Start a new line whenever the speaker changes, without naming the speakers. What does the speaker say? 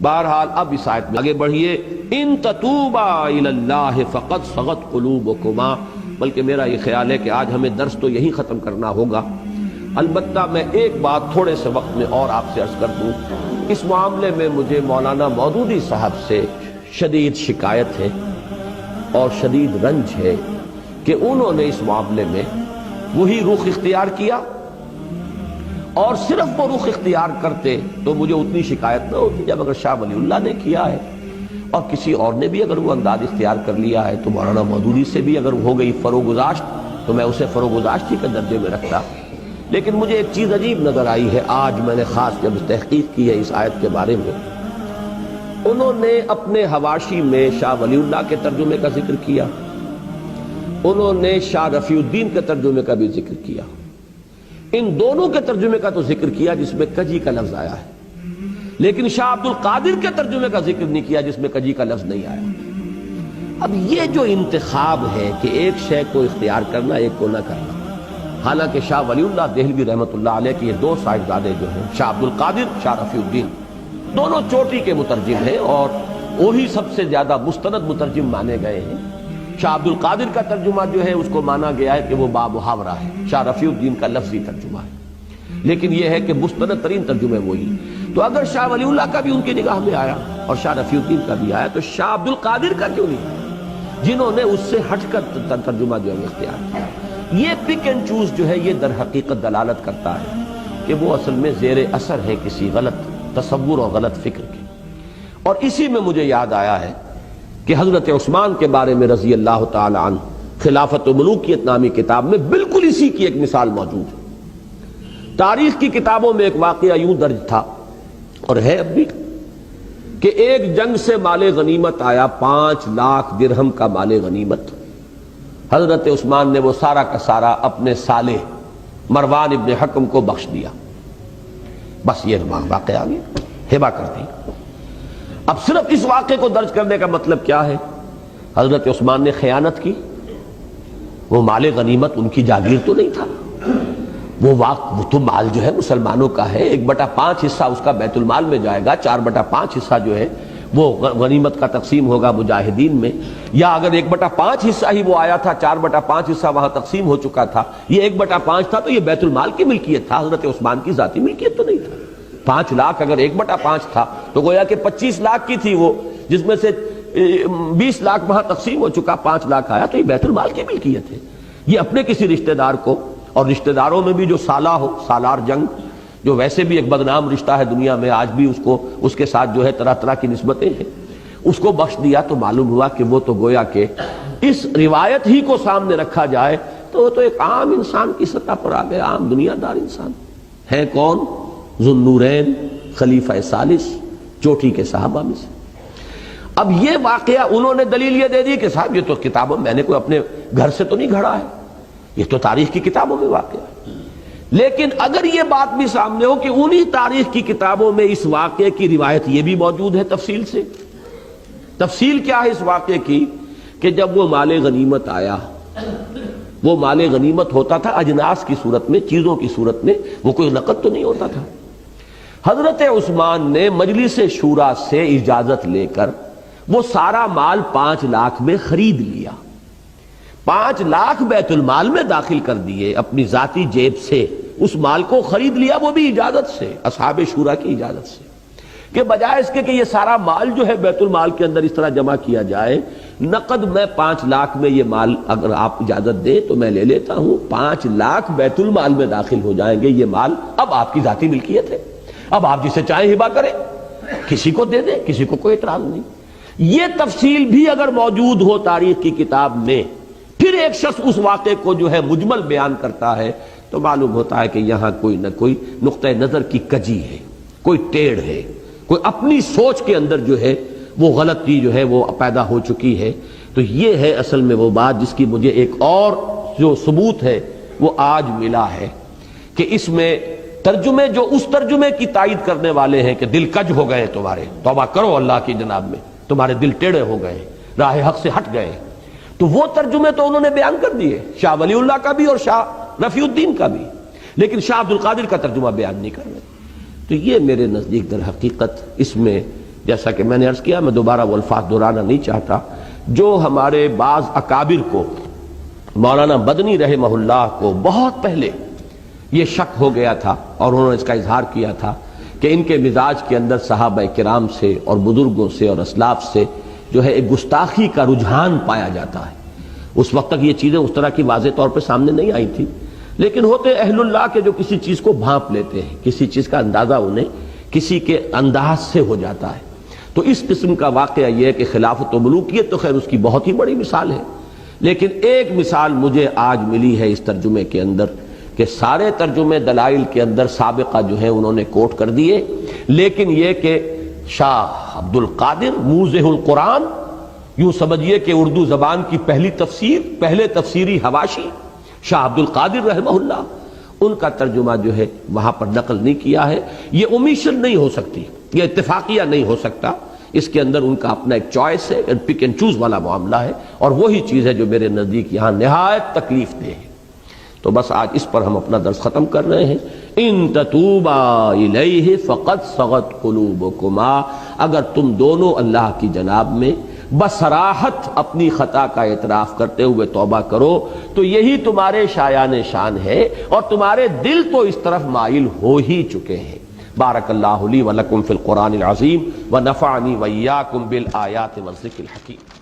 بہرحال اب اس آیت میں آگے بڑھیے، ان تتوبا الی اللہ فقد صغت قلوبکما، بلکہ میرا یہ خیال ہے کہ آج ہمیں درس تو یہی ختم کرنا ہوگا۔ البتہ میں ایک بات تھوڑے سے وقت میں اور آپ سے عرض کر دوں، اس معاملے میں مجھے مولانا مودودی صاحب سے شدید شکایت ہے اور شدید رنج ہے کہ انہوں نے اس معاملے میں وہی رخ اختیار کیا، اور صرف وہ رخ اختیار کرتے تو مجھے اتنی شکایت نہ ہوتی جب اگر شاہ ولی اللہ نے کیا ہے اور کسی اور نے بھی اگر وہ انداز اختیار کر لیا ہے تو مولانا مودودی سے بھی اگر ہو گئی فروگزاشت تو میں اسے فروگزاشتی کے درجے میں رکھتا۔ لیکن مجھے ایک چیز عجیب نظر آئی ہے، آج میں نے خاص جب تحقیق کی ہے اس آیت کے بارے میں، انہوں نے اپنے حواشی میں شاہ ولی اللہ کے ترجمے کا ذکر کیا، انہوں نے شاہ رفیع الدین کے ترجمے کا بھی ذکر کیا، ان دونوں کے ترجمے کا تو ذکر کیا جس میں کجی کا لفظ آیا ہے، لیکن شاہ عبد القادر کے ترجمے کا ذکر نہیں کیا جس میں کجی کا لفظ نہیں آیا۔ اب یہ جو انتخاب ہے کہ ایک شے کو اختیار کرنا ایک کو نہ کرنا، حالانکہ شاہ ولی اللہ دہلوی رحمۃ اللہ علیہ کے یہ دو صاحبزادے جو ہیں شاہ عبد القادر، شاہ رفیع الدین، دونوں چوٹی کے مترجم ہیں اور وہی سب سے زیادہ مستند مترجم مانے گئے ہیں۔ شاہ عبد القادر کا ترجمہ جو ہے اس کو مانا گیا ہے کہ وہ بامحاورہ ہے، شاہ رفیع الدین کا لفظی ترجمہ ہے، لیکن یہ ہے کہ مستند ترین ترجمے وہی۔ تو اگر شاہ ولی اللہ کا بھی ان کی نگاہ میں آیا اور شاہ رفیع الدین کا بھی آیا تو شاہ عبد القادر کا کیوں نہیں آیا، جنہوں نے اس سے ہٹ کر ترجمہ جو ہے اختیار کیا؟ یہ پک اینڈ چوز جو ہے یہ در حقیقت دلالت کرتا ہے کہ وہ اصل میں زیر اثر ہے کسی غلط تصور اور غلط فکر کی۔ اور اسی میں مجھے یاد آیا ہے کہ حضرت عثمان کے بارے میں رضی اللہ تعالی عنہ خلافت و ملوکیت نامی کتاب میں بالکل اسی کی ایک مثال موجود ہے۔ تاریخ کی کتابوں میں ایک واقعہ یوں درج تھا اور ہے اب بھی کہ ایک جنگ سے مال غنیمت آیا، 5 لاکھ درہم کا مال غنیمت۔ حضرت عثمان نے وہ سارا کا سارا اپنے سالے مروان ابن حکم کو بخش دیا، بس یہ واقعہ آ گیا، ہبہ کر دی۔ اب صرف اس واقعے کو درج کرنے کا مطلب کیا ہے؟ حضرت عثمان نے خیانت کی، وہ مال غنیمت ان کی جاگیر تو نہیں تھا، وہ تو مال جو ہے مسلمانوں کا ہے، 1/5 حصہ اس کا بیت المال میں جائے گا، 4/5 حصہ جو ہے وہ غنیمت کا تقسیم ہوگا مجاہدین میں، یا اگر 1/5 حصہ ہی وہ آیا تھا، 4/5 حصہ وہاں تقسیم ہو چکا تھا، یہ 1/5 تھا تو یہ بیت المال کی ملکیت تھا، حضرت عثمان کی ذاتی ملکیت تو نہیں تھا۔ 5 لاکھ اگر 1/5 تھا تو گویا کہ 25 لاکھ کی تھی وہ، جس میں سے 20 لاکھ وہاں تقسیم ہو چکا، 5 لاکھ آیا تو یہ بیت المال کی ملکیت ہے۔ یہ اپنے کسی رشتہ دار کو، اور رشتہ داروں میں بھی جو سالہ ہو، سالار جنگ جو ویسے بھی ایک بدنام رشتہ ہے دنیا میں، آج بھی اس کے ساتھ جو ہے طرح طرح کی نسبتیں ہیں، اس کو بخش دیا تو معلوم ہوا کہ وہ تو گویا کہ اس روایت ہی کو سامنے رکھا جائے تو وہ تو ایک عام انسان کی سطح پر آ گیا، عام دنیا دار انسان ہے۔ کون؟ ذو النورین خلیفہ ثالث، چوٹی کے صحابہ میں سے۔ اب یہ واقعہ انہوں نے دلیل یہ دے دی کہ صاحب یہ تو کتابوں میں نے کوئی اپنے گھر سے تو نہیں گھڑا ہے، یہ تو تاریخ کی کتابوں میں واقعہ ہے۔ لیکن اگر یہ بات بھی سامنے ہو کہ انہی تاریخ کی کتابوں میں اس واقعے کی روایت یہ بھی موجود ہے تفصیل سے، تفصیل کیا ہے اس واقعے کی کہ جب وہ مال غنیمت آیا، وہ مال غنیمت ہوتا تھا اجناس کی صورت میں، چیزوں کی صورت میں، وہ کوئی نقد تو نہیں ہوتا تھا۔ حضرت عثمان نے مجلس شورا سے اجازت لے کر وہ سارا مال 5 لاکھ میں خرید لیا، 5 لاکھ بیت المال میں داخل کر دیے، اپنی ذاتی جیب سے اس مال کو خرید لیا، وہ بھی اجازت سے، اصحاب شورا کی اجازت سے، کہ بجائے اس کے کہ یہ سارا مال جو ہے بیت المال کے اندر اس طرح جمع کیا جائے، نقد میں 5 لاکھ میں یہ مال اگر آپ اجازت دیں تو میں لے لیتا ہوں، 5 لاکھ بیت المال میں داخل ہو جائیں گے، یہ مال اب آپ کی ذاتی ملکیت ہے، اب آپ جسے چاہیں ہبہ کریں، کسی کو دے دیں، کسی کو کوئی اعتراض نہیں۔ یہ تفصیل بھی اگر موجود ہو تاریخ کی کتاب میں، پھر ایک شخص اس واقعے کو جو ہے مجمل بیان کرتا ہے تو معلوم ہوتا ہے کہ یہاں کوئی نہ کوئی نقطہ نظر کی کجی ہے، کوئی ٹیڑھ ہے، کوئی اپنی سوچ کے اندر جو ہے وہ غلطی جو ہے وہ پیدا ہو چکی ہے۔ تو یہ ہے اصل میں وہ بات جس کی مجھے ایک اور جو ثبوت ہے وہ آج ملا ہے کہ اس میں ترجمے جو اس ترجمے کی تائید کرنے والے ہیں کہ دل کج ہو گئے تمہارے، توبہ کرو اللہ کی جناب میں، تمہارے دل ٹیڑھے ہو گئے، راہ حق سے ہٹ گئے، تو وہ ترجمے تو انہوں نے بیان کر دیے، شاہ ولی اللہ کا بھی اور شاہ رفیع الدین کا بھی، لیکن شاہ عبد القادر کا ترجمہ بیان نہیں کر رہے۔ تو یہ میرے نزدیک در حقیقت اس میں جیسا کہ میں نے عرض کیا، میں دوبارہ وہ الفاظ دہرانا نہیں چاہتا، جو ہمارے بعض اکابر کو، مولانا مدنی رحمہ اللہ کو بہت پہلے یہ شک ہو گیا تھا اور انہوں نے اس کا اظہار کیا تھا کہ ان کے مزاج کے اندر صحابہ کرام سے اور بزرگوں سے اور اسلاف سے جو ہے ایک گستاخی کا رجحان پایا جاتا ہے۔ اس وقت تک یہ چیزیں اس طرح کی واضح طور پہ سامنے نہیں آئی تھی، لیکن ہوتے اہل اللہ کے جو کسی چیز کو بھانپ لیتے ہیں، کسی چیز کا اندازہ انہیں کسی کے انداز سے ہو جاتا ہے۔ تو اس قسم کا واقعہ یہ ہے کہ خلافت و ملوکیت تو خیر اس کی بہت ہی بڑی مثال ہے، لیکن ایک مثال مجھے آج ملی ہے اس ترجمے کے اندر کہ سارے ترجمے دلائل کے اندر سابقہ جو ہیں انہوں نے کوٹ کر دیے، لیکن یہ کہ شاہ عبد القادر موضح القرآن، یوں سمجھیے کہ اردو زبان کی پہلی تفسیر، پہلے تفسیری حواشی شاہ عبد القادر رحمہ اللہ، ان کا ترجمہ جو ہے وہاں پر نقل نہیں کیا ہے۔ یہ اومیشن نہیں ہو سکتی، یہ اتفاقیہ نہیں ہو سکتا، اس کے اندر ان کا اپنا ایک چوائس ہے، پک اینڈ چوز والا معاملہ ہے، اور وہی چیز ہے جو میرے نزدیک یہاں نہایت تکلیف دہ ہے۔ تو بس آج اس پر ہم اپنا درس ختم کر رہے ہیں۔ ان تتوبا الیہ فقد صغت قلوبکما، اگر تم دونوں اللہ کی جناب میں بصراحت اپنی خطا کا اعتراف کرتے ہوئے توبہ کرو تو یہی تمہارے شایان شان ہے، اور تمہارے دل تو اس طرف مائل ہو ہی چکے ہیں۔ بارک اللہ لی ولکم فی القرآن العظیم ونفعنی وإیاکم بالآیات والذکر الحکیم۔